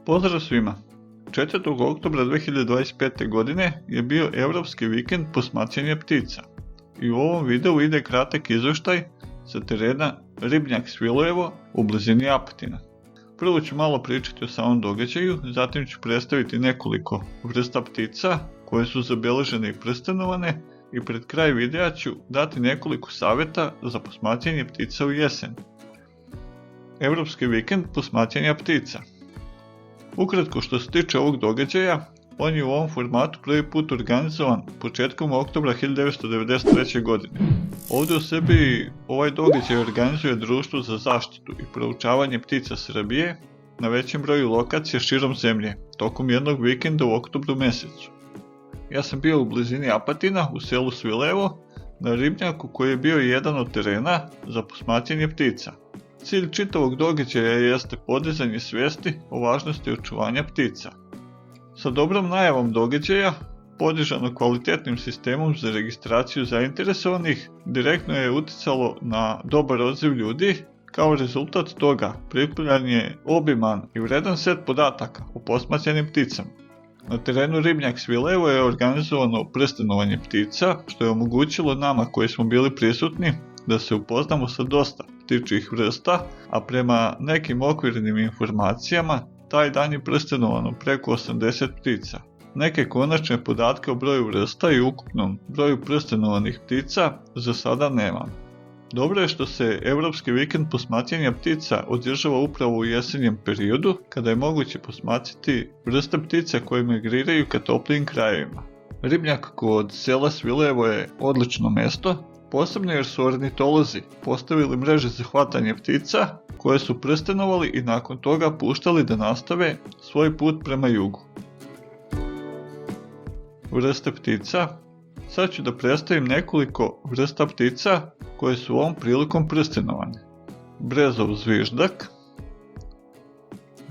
Pozdrav svima! 4. oktobra 2025. godine je bio Europski vikend posmatranja ptica i u ovom videu ide kratak izvještaj sa terena Ribnjak Svilojevo u blizini Apatina. Prvo ću malo pričati o samom događaju, zatim ću predstaviti nekoliko vrsta ptica koje su zabeležene i prstenovane i pred kraj videa ću dati nekoliko savjeta za posmatranje ptica u jesen. Europski vikend posmatranja ptica. Ukratko, što se tiče ovog događaja, on je u ovom formatu prvi put organizovan početkom oktobra 1993. godine. Ovdje u Srbiji ovaj događaj organizuje Društvo za zaštitu i proučavanje ptica Srbije na većem broju lokacija širom zemlje, tokom jednog vikenda u oktobru mjesecu. Ja sam bio u blizini Apatina, u selu Svilevo, na ribnjaku koji je bio jedan od terena za posmatranje ptica. Cilj čitavog događaja jeste podizanje svijesti o važnosti očuvanja ptica. Sa dobrom najavom događaja, podržano kvalitetnim sistemom za registraciju zainteresovanih, direktno je uticalo na dobar odziv ljudi. Kao rezultat toga prikupljan je obiman i vredan set podataka o posmatranim pticama. Na terenu Ribnjak Svilevo je organizovano prstenovanje ptica, što je omogućilo nama koji smo bili prisutni da se upoznamo sa dosta ptičjih vrsta, a prema nekim okvirnim informacijama taj dan je prstenovano preko 80 ptica. Neke konačne podatke o broju vrsta i ukupnom broju prstenovanih ptica za sada nemam. Dobro je što se Europski vikend posmatranja ptica održava upravo u jesenjem periodu, kada je moguće posmatrati vrste ptica koje migriraju ka toplijim krajevima. Ribnjak kod sela Svilevo je odlično mjesto, posebno jer su ornitolozi postavili mreže za hvatanje ptica koje su prstenovali i nakon toga puštali da nastave svoj put prema jugu. Vrste ptica. Sad ću da predstavim nekoliko vrsta ptica koje su ovom prilikom prstenovane. Brezov zviždak.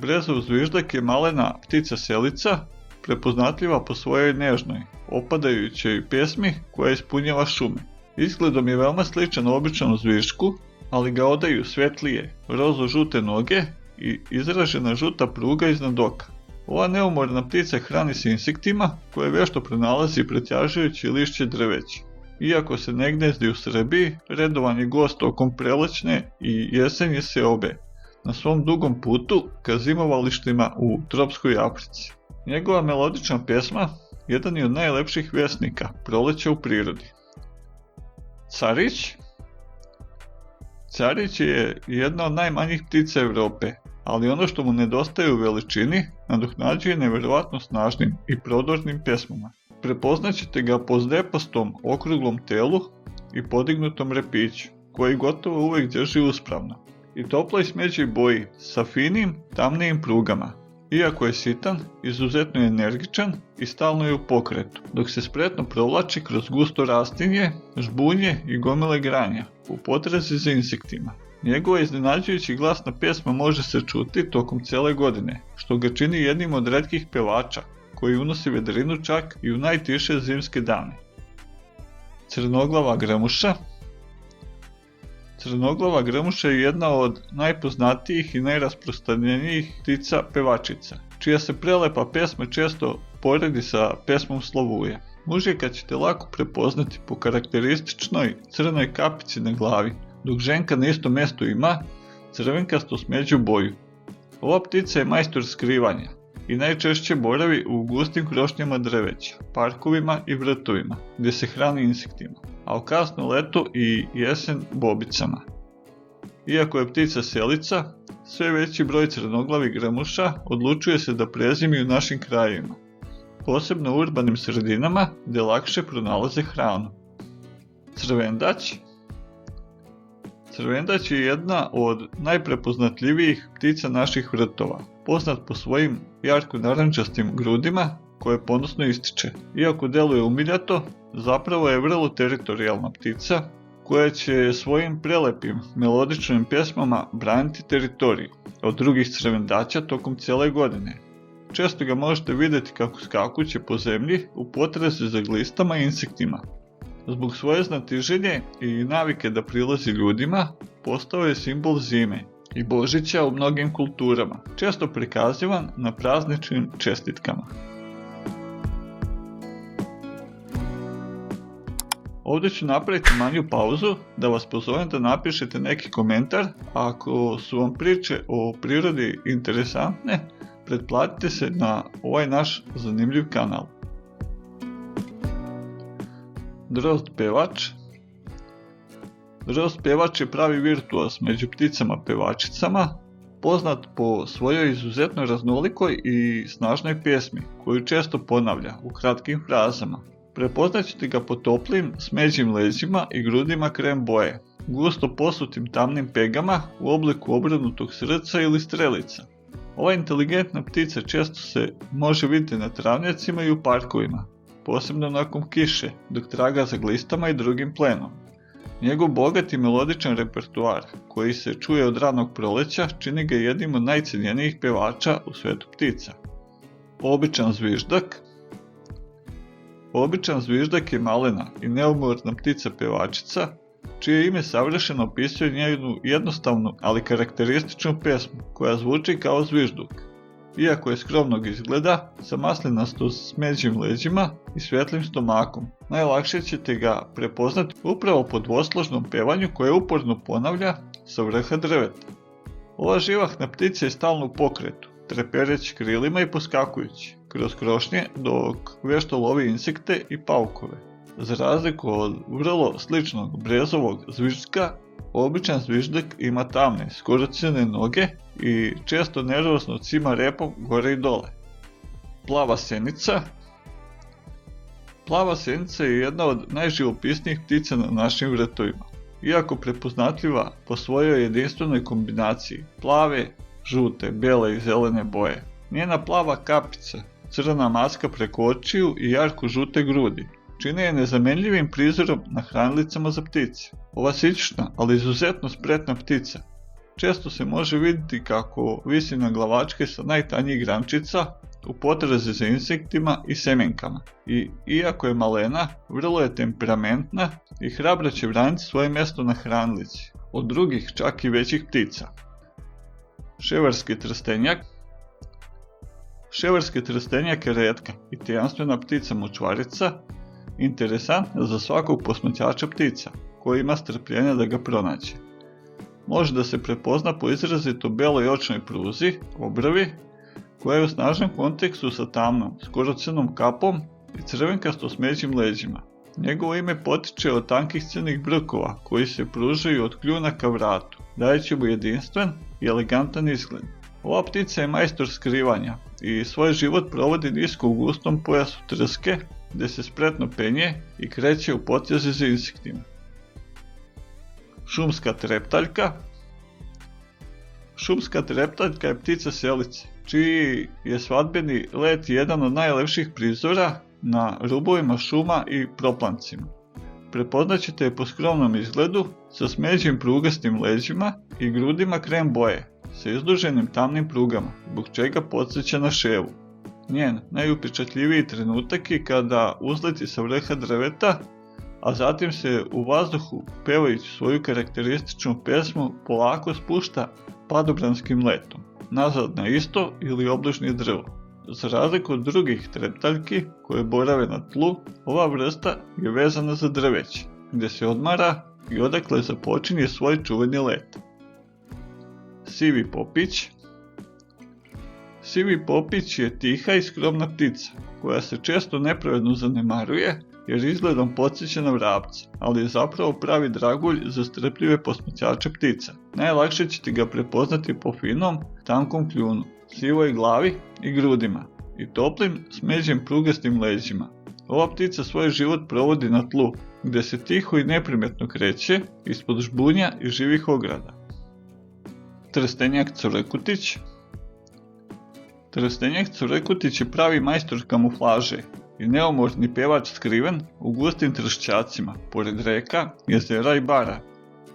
Brezov zviždak je malena ptica selica, prepoznatljiva po svojoj nežnoj, opadajućoj pjesmi koja ispunjava šume. Izgledom je veoma sličan običnom zvižku, ali ga odaju svetlije, rozo-žute noge i izražena žuta pruga iznad oka. Ova neumorna ptica hrani se insektima koje vešto pronalazi pretražujući lišće drveća. Iako se ne gnezdi u Srbiji, redovan je gost tokom prelećne i jesenje seobe na svom dugom putu ka zimovalištima u tropskoj Africi. Njegova melodična pjesma jedan je od najlepših vjesnika proleća u prirodi. Carić. Carić je jedna od najmanjih ptica Europe, ali ono što mu nedostaje u veličini nadoknađuje nevjerovatno snažnim i prodornim pjesmama. Prepoznaćete ga po zdepastom okruglom telu i podignutom repiću, koji gotovo uvijek drži uspravno, i toploj smeđoj boji sa finim, tamnijim prugama. Iako je sitan, izuzetno je energičan i stalno je u pokretu, dok se spretno provlači kroz gusto rastinje, žbunje i gomile granja u potrazi za insektima. Njegova iznenađujući glasna pjesma može se čuti tokom cijele godine, što ga čini jednim od retkih pevača koji unosi vedrinu čak i u najtiše zimske dane. Crnoglava grmuša. Crnoglava grmuša je jedna od najpoznatijih i najrasprostranjenijih ptica pevačica, čija se prelepa pjesma često poredi sa pjesmom Slovuje. Mužika ćete lako prepoznati po karakterističnoj crnoj kapici na glavi, dok ženka na istom mjestu ima crvenkastu smeđu boju. Ova ptica je majstor skrivanja i najčešće boravi u gustim krošnjama drveća, parkovima i vrtovima, gdje se hrani insektima, a u kasno leto i jesen bobicama. Iako je ptica selica, sve veći broj crnoglavih grmuša odlučuje se da prezimi u našim krajevima, posebno u urbanim sredinama gdje lakše pronalaze hranu. Crvendać. Crvendać je jedna od najprepoznatljivijih ptica naših vrtova, poznat po svojim jarko narančastim grudima koje ponosno ističe. Iako deluje umiljato, zapravo je vrlo teritorijalna ptica koja će svojim prelepim melodičnim pjesmama braniti teritoriju od drugih crvendaća tokom cijele godine. Često ga možete vidjeti kako skakuće po zemlji u potrazi za glistama i insektima. Zbog svoje znatiženje i navike da prilazi ljudima, postao je simbol zime i Božića u mnogim kulturama, često prikazivan na prazničnim čestitkama. Ovdje ću napraviti manju pauzu da vas pozovem da napišete neki komentar, a ako su vam priče o prirodi interesantne, pretplatite se na ovaj naš zanimljiv kanal. Drozd pevač. Drozd pevač je pravi virtuoz među pticama pevačicama, poznat po svojoj izuzetno raznolikoj i snažnoj pjesmi, koju često ponavlja u kratkim frazama. Prepoznat ćete ga po toplim, smeđim leđima i grudima krem boje, gusto posutim tamnim pegama u obliku obrnutog srca ili strelica. Ova inteligentna ptica često se može vidjeti na travnjacima i u parkovima, posebno nakon kiše, dok traga za glistama i drugim plenom. Njegov bogat i melodičan repertoar, koji se čuje od ranog proleća, čini ga jednim od najcenjenijih pevača u svetu ptica. Običan zviždak. Običan zviždak je malena i neumorna ptica pevačica, čije ime savršeno opisuje njenu jednostavnu, ali karakterističnu pjesmu, koja zvuči kao zvižduk. Iako je skromnog izgleda, sa maslinasto smeđim leđima i svjetlim stomakom, najlakše ćete ga prepoznati upravo po dvosložnom pevanju koje uporno ponavlja sa vrha drveta. Ova živahna ptica je stalno u pokretu, trepereći krilima i poskakujući kroz krošnje dok vješto lovi insekte i paukove. Za razliku od vrlo sličnog brezovog zviždka, običan zviždak ima tamne, skoro crne noge i često nervozno cima repom gore i dole. Plava senica. Plava senica je jedna od najživopisnijih ptica na našim vrtovima. Iako prepoznatljiva po svojoj jedinstvenoj kombinaciji plave, žute, bele i zelene boje. Njena plava kapica, crna maska preko očiju i jarko žute grudi čine je nezamenljivim prizorom na hranlicama za ptice. Ova sićušna, ali izuzetno spretna ptica često se može vidjeti kako visi na glavačke sa najtanjih grančica u potrazi za insektima i semenkama. I iako je malena, vrlo je temperamentna i hrabro će braniti svoje mjesto na hranlici od drugih, čak i većih ptica. Ševarski trstenjak. Ševarski trstenjak je retka i tajanstvena ptica močvarica, interesantna za svakog posmatrača ptica koji ima strpljenja da ga pronađe. Može da se prepozna po izrazito beloj očnoj pruzi, obrvi, koja je u snažnom kontekstu sa tamnom, skoro crnom kapom i crvenkasto smeđim leđima. Njegovo ime potiče od tankih crnih brkova koji se pružaju od kljuna ka vratu, dajući mu jedinstven i elegantan izgled. Ova ptica je majstor skrivanja i svoj život provodi nisko u gustom pojasu trske, gdje se spretno penje i kreće u potjezi za insektima. Šumska treptaljka. Šumska treptaljka je ptica selice, čiji je svadbeni let jedan od najlepših prizora na rubovima šuma i proplancima. Prepoznaćete je po skromnom izgledu sa smeđim prugastim leđima i grudima krem boje, sa izduženim tamnim prugama, zbog čega podsjeća na ševu. Njen najupečatljiviji trenutak je kada uzleti sa vrha drveta, a zatim se u vazduhu, pevajući svoju karakterističnu pjesmu, polako spušta padobranskim letom, nazad na isto ili obližnje drvo. Za razliku od drugih treptaljki koje borave na tlu, ova vrsta je vezana za drveće, gdje se odmara i odakle započinje svoj čuveni let. Sivi popić. Sivi popić je tiha i skromna ptica, koja se često nepravedno zanemaruje jer izgledom podsjeća na vrapca, ali je zapravo pravi dragulj za strpljive posmatrače ptica. Najlakše ćete ga prepoznati po finom, tankom kljunu, sivoj glavi i grudima i toplim, smeđim prugastim leđima. Ova ptica svoj život provodi na tlu, gdje se tiho i neprimetno kreće ispod žbunja i živih ograda. Trstenjak curekutić. Trstenjak curekutić je pravi majstor kamuflaže i neumorni pevač skriven u gustim tršćacima, pored reka, jezera i bara.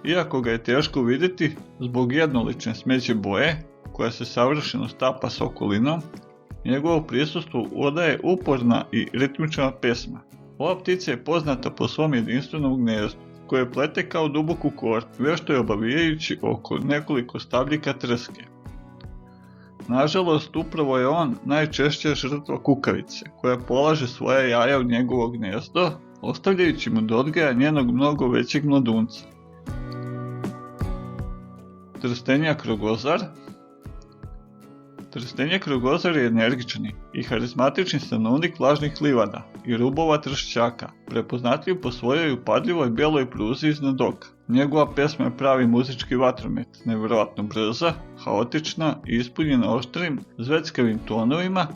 Iako ga je teško vidjeti zbog jednolične smeđe boje, koja se savršeno stapa s okolinom, njegovo prisustvo odaje uporna i ritmična pesma. Ova ptica je poznata po svom jedinstvenom gnezdu, koje plete kao duboku koru, vješto je obavijajući oko nekoliko stabljika trske. Nažalost, upravo je on najčešća žrtva kukavice, koja polaže svoje jaja u njegovo gnezdo, ostavljajući mu do odgaja njenog mnogo većeg mladunca. Trstenjak rogozar. Trstenjak rogozar je energični i harizmatični stanovnik vlažnih livada i rubova tršćaka, prepoznatljiv po svojoj upadljivoj bijeloj pruzi iznad oka. Njegova pesma je pravi muzički vatromet, nevjerojatno brza, haotična i ispunjena oštrim, zveckavim tonovima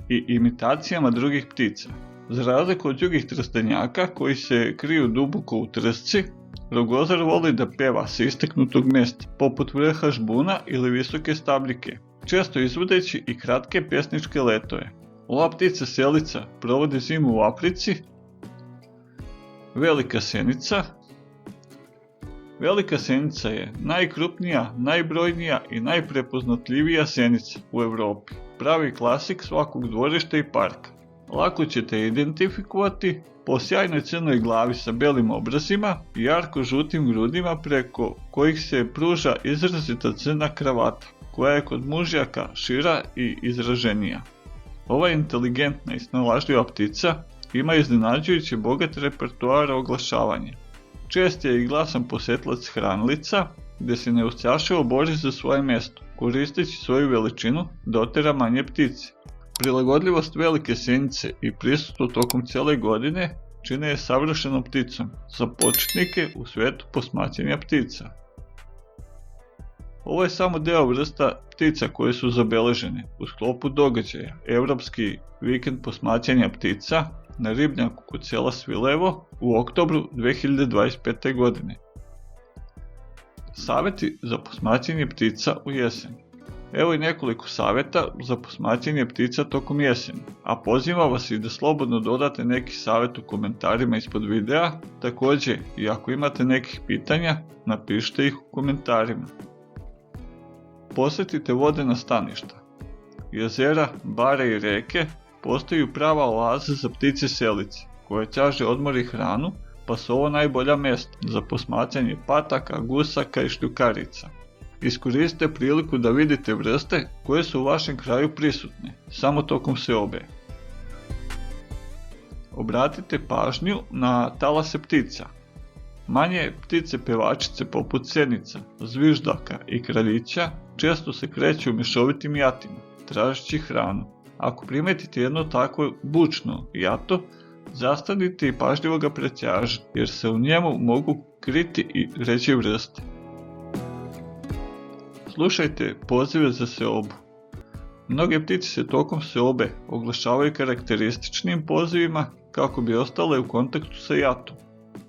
i imitacijama drugih ptica. Za razliku od drugih trstenjaka koji se kriju duboko u trsci, rogozar voli da peva sa istaknutog mjesta, poput vrha žbuna ili visoke stabljike, često izvodeći i kratke pjesničke letove. Ova ptica selica provodi zimu u Africi. Velika senica. Velika senica je najkrupnija, najbrojnija i najprepoznatljivija senica u Europi. Pravi klasik svakog dvorišta i parka. Lako ćete identifikovati po sjajnoj crnoj glavi sa belim obrazima i jarko žutim grudima preko kojih se pruža izrazita crna kravata, koja je kod mužjaka šira i izraženija. Ova inteligentna i snalažljiva ptica ima iznenađujuće bogat repertoar oglašavanja. Čest je i glasan posjetlac hranilica, gdje se neustrašivo bori za svoje mjesto, koristeći svoju veličinu da otera manje ptice. Prilagodljivost velike senice i prisustvo tokom cijele godine čine je savršenom pticom za početnike u svijetu posmatranja ptica. Ovo je samo deo vrsta ptica koje su zabeležene u sklopu događaja Europski vikend posmatranja ptica na ribnjaku kod sela Svilevo u oktobru 2025. godine. Savjeti za posmatranje ptica u jesen. Evo i nekoliko savjeta za posmatranje ptica tokom jeseni, a pozivam vas i da slobodno dodate neki savjet u komentarima ispod videa. Također, i ako imate nekih pitanja, napišite ih u komentarima. Posjetite vodena staništa. Jezera, bare i reke postaju prava oaza za ptice selice, koje traže odmor i hranu, pa su ovo najbolja mjesta za posmatranje pataka, gusaka i šljukarica. Iskoristite priliku da vidite vrste koje su u vašem kraju prisutne, samo tokom seobe. Obratite pažnju na talase ptica. Manje ptice pevačice poput senica, zviždaka i kraljića često se kreću u mješovitim jatima, tražeći hranu. Ako primetite jedno takvo bučno jato, zastanite i pažljivo ga pretražite, jer se u njemu mogu kriti i ređe vrste. Slušajte pozive za seobu. Mnoge ptice se tokom seobe oglašavaju karakterističnim pozivima kako bi ostale u kontaktu sa jatom,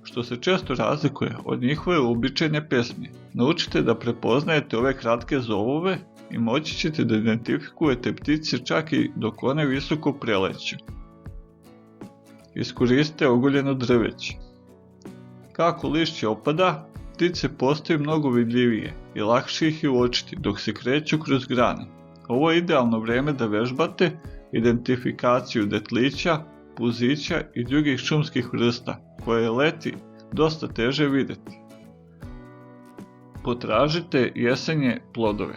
što se često razlikuje od njihove uobičajene pjesme. Naučite da prepoznajete ove kratke zovove i moći ćete da identifikujete ptice čak i dok one visoko preleću. Iskoristite ogoljeno drveće. Kako lišće opada, ptice postaju mnogo vidljivije i lakše ih je uočiti dok se kreću kroz grane. Ovo je idealno vrijeme da vežbate identifikaciju detlića, puzića i drugih šumskih vrsta koje je leti dosta teže vidjeti. Potražite jesenje plodove.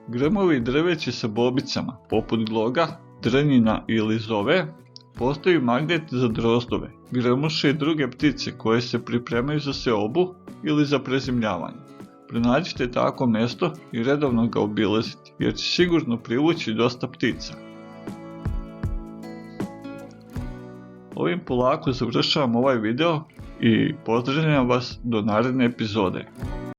Grmovi i drveće sa bobicama, poput gloga, trnjina ili zove, postaju magnet za drozdove, grmuše i druge ptice koje se pripremaju za seobu ili za prezimljavanje. Pronađite tako mjesto i redovno ga obilazite, jer će sigurno privući dosta ptica. Ovim polako završavam ovaj video i pozdravljam vas do naredne epizode.